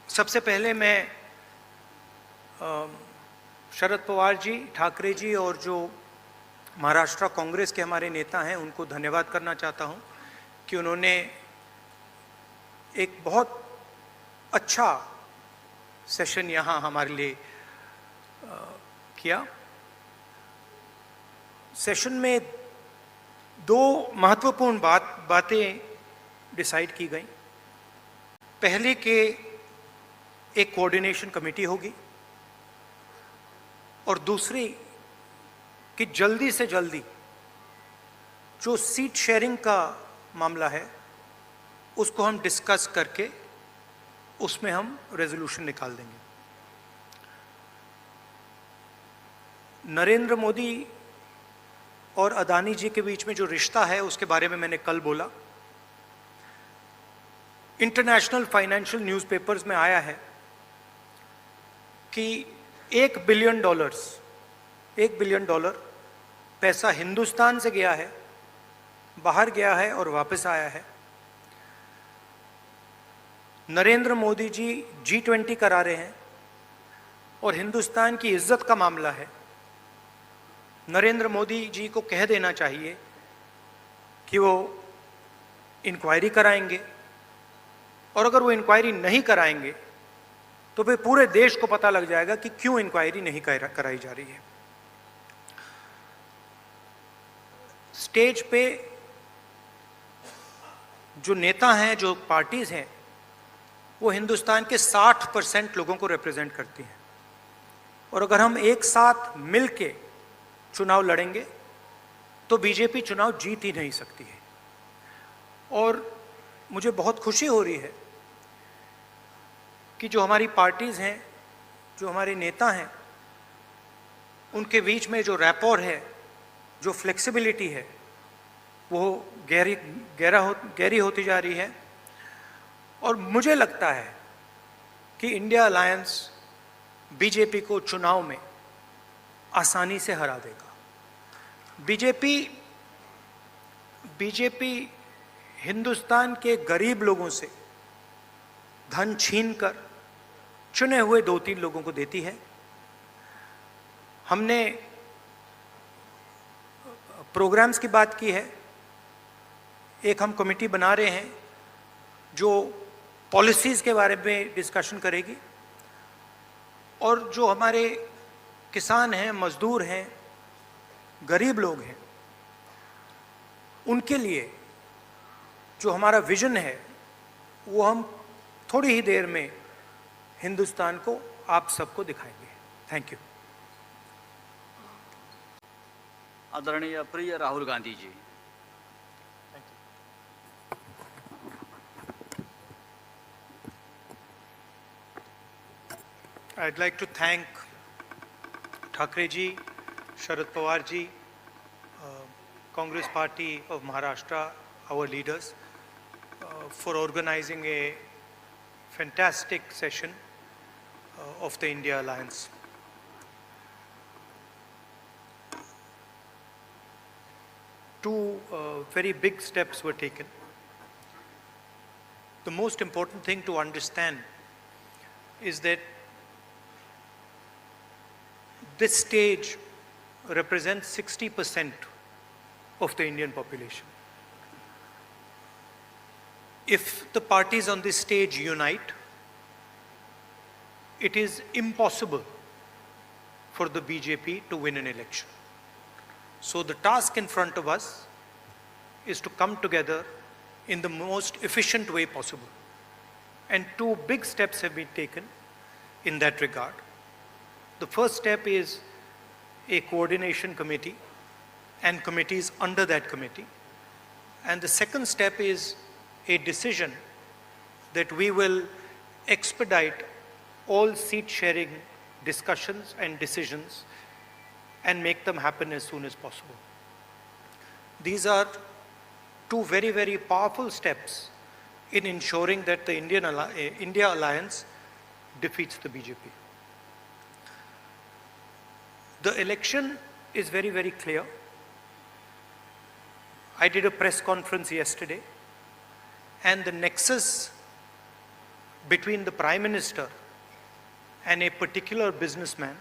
सबसे पहले मैं शरद पवार जी, ठाकरे जी और जो महाराष्ट्र कांग्रेस के हमारे नेता हैं उनको धन्यवाद करना चाहता हूं कि उन्होंने एक बहुत अच्छा सेशन यहाँ हमारे लिए किया। सेशन में दो महत्वपूर्ण बातें डिसाइड की गई। पहले के एक कोऑर्डिनेशन कमेटी होगी और दूसरी कि जल्दी से जल्दी जो सीट शेयरिंग का मामला है उसको हम डिस्कस करके उसमें हम रेजोल्यूशन निकाल देंगे। नरेंद्र मोदी और अदानी जी के बीच में जो रिश्ता है उसके बारे में मैंने कल बोला। इंटरनेशनल फाइनेंशियल न्यूज़पेपर्स में आया है कि $1 बिलियन पैसा हिंदुस्तान से गया है, बाहर गया है और वापस आया है। नरेंद्र मोदी जी G20 करा रहे हैं और हिंदुस्तान की इज्जत का मामला है। नरेंद्र मोदी जी को कह देना चाहिए कि वो इंक्वायरी कराएंगे और अगर वो इंक्वायरी नहीं कराएंगे तो फिर पूरे देश को पता लग जाएगा कि क्यों इंक्वायरी नहीं कराई जा रही है। स्टेज पे जो नेता हैं, जो पार्टीज हैं, वो हिंदुस्तान के 60% लोगों को रिप्रेजेंट करती हैं और अगर हम एक साथ मिलके चुनाव लड़ेंगे तो बीजेपी चुनाव जीत ही नहीं सकती है। और मुझे बहुत खुशी हो रही है कि जो हमारी पार्टीज हैं, जो हमारे नेता हैं, उनके बीच में जो रैपोर है, जो फ्लेक्सिबिलिटी है, वो गहरी होती जा रही है। और मुझे लगता है कि इंडिया अलायंस बीजेपी को चुनाव में आसानी से हरा देगा। बीजेपी हिंदुस्तान के गरीब लोगों से धन छीनकर चुने हुए 2-3 लोगों को देती है। हमने प्रोग्राम्स की बात की है। एक हम कमेटी बना रहे हैं जो पॉलिसीज़ के बारे में डिस्कशन करेगी और जो हमारे किसान हैं, मजदूर हैं, गरीब लोग हैं, उनके लिए जो हमारा विजन है वो हम थोड़ी ही देर में हिंदुस्तान को, आप सबको दिखाएंगे। Thank you. आदरणीय प्रिय Rahul Gandhi ji, I'd like to thank Thackeray ji, Sharad Pawar ji, Congress Party of Maharashtra, our leaders, for organizing a fantastic session of the India Alliance. Two very big steps were taken. The most important thing to understand is that this stage represents 60% of the Indian population. If the parties on this stage unite, it is impossible for the BJP to win an election. So the task in front of us is to come together in the most efficient way possible. And two big steps have been taken in that regard. The first step is a coordination committee and committees under that committee. And the second step is a decision that we will expedite all seat sharing discussions and decisions and make them happen as soon as possible. These are two very, very powerful steps in ensuring that the India Alliance defeats the BJP. The election is very, very clear. I did a press conference yesterday and the nexus between the Prime Minister and a particular businessman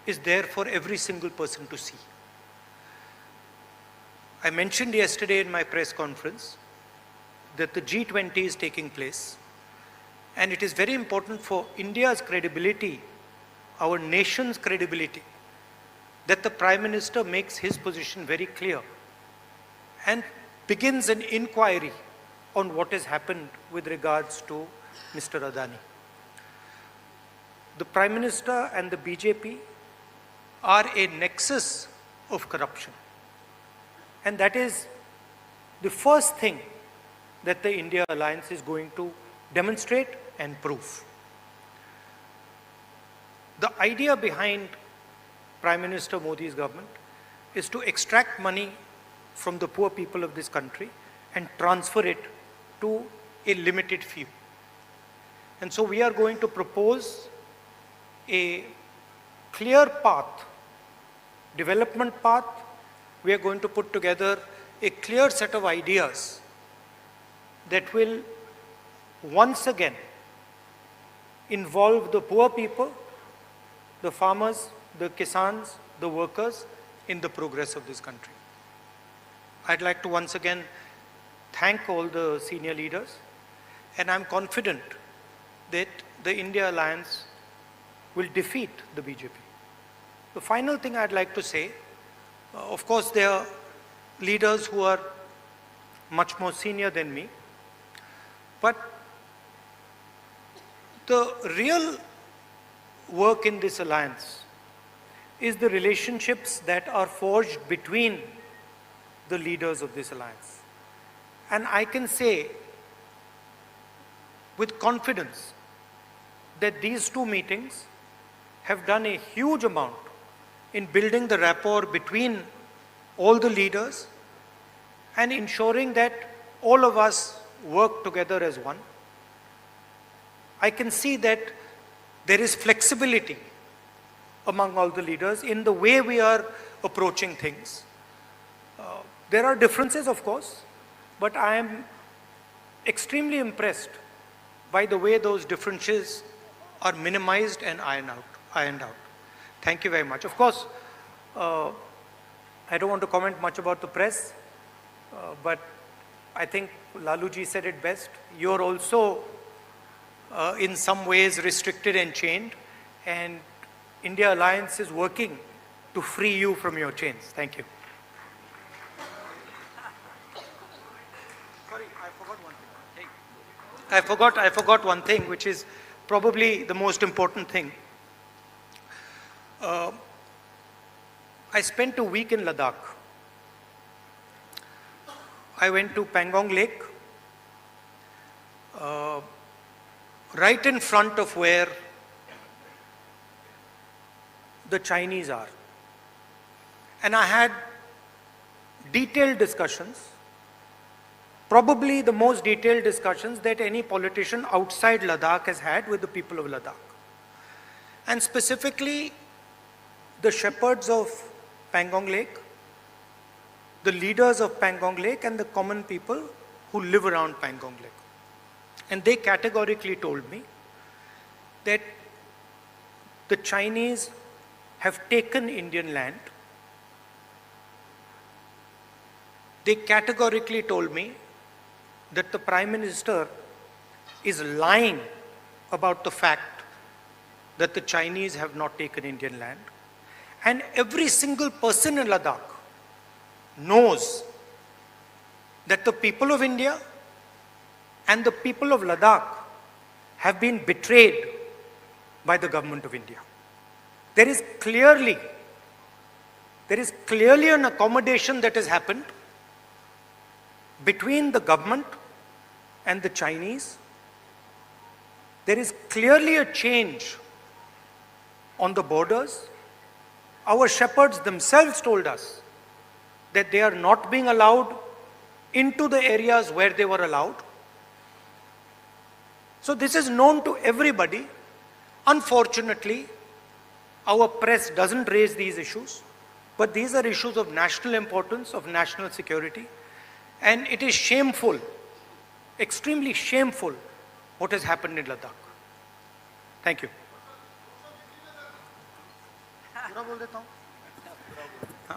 is there for every single person to see. I mentioned yesterday in my press conference that the G20 is taking place, and it is very important for India's credibility, our nation's credibility, that the Prime Minister makes his position very clear and begins an inquiry on what has happened with regards to Mr. Adani. The Prime Minister and the BJP are a nexus of corruption. And that is the first thing that the India Alliance is going to demonstrate and prove. The idea behind Prime Minister Modi's government is to extract money from the poor people of this country and transfer it to a limited few. And so we are going to propose a clear path, development path. We are going to put together a clear set of ideas that will once again involve the poor people, the farmers, the kisans, the workers in the progress of this country. I'd like to once again thank all the senior leaders, and I'm confident that the India Alliance will defeat the BJP. The final thing I'd like to say, of course there are leaders who are much more senior than me, but the real work in this alliance is the relationships that are forged between the leaders of this alliance. And I can say with confidence that these two meetings have done a huge amount in building the rapport between all the leaders and ensuring that all of us work together as one. I can see that there is flexibility among all the leaders in the way we are approaching things. There are differences, of course, but I am extremely impressed by the way those differences are minimized and ironed out. Thank you very much. Of course, I don't want to comment much about the press, but I think Laluji said it best. You're also in some ways restricted and chained, and India Alliance is working to free you from your chains. Thank you. Sorry, I forgot one thing. I forgot one thing, which is probably the most important thing. I spent a week in Ladakh. I went to Pangong Lake, right in front of where the Chinese are. And I had detailed discussions, probably the most detailed discussions that any politician outside Ladakh has had with the people of Ladakh. And specifically, the shepherds of Pangong Lake, the leaders of Pangong Lake, and the common people who live around Pangong Lake. And they categorically told me that the Chinese have taken Indian land. They categorically told me that the Prime Minister is lying about the fact that the Chinese have not taken Indian land. And every single person in Ladakh knows that the people of India and the people of Ladakh have been betrayed by the government of India. There is clearly an accommodation that has happened between the government and the Chinese. There is clearly a change on the borders. Our shepherds themselves told us that they are not being allowed into the areas where they were allowed. So this is known to everybody. Unfortunately, our press doesn't raise these issues, but these are issues of national importance, of national security. And it is shameful extremely shameful what has happened in Ladakh. Thank you.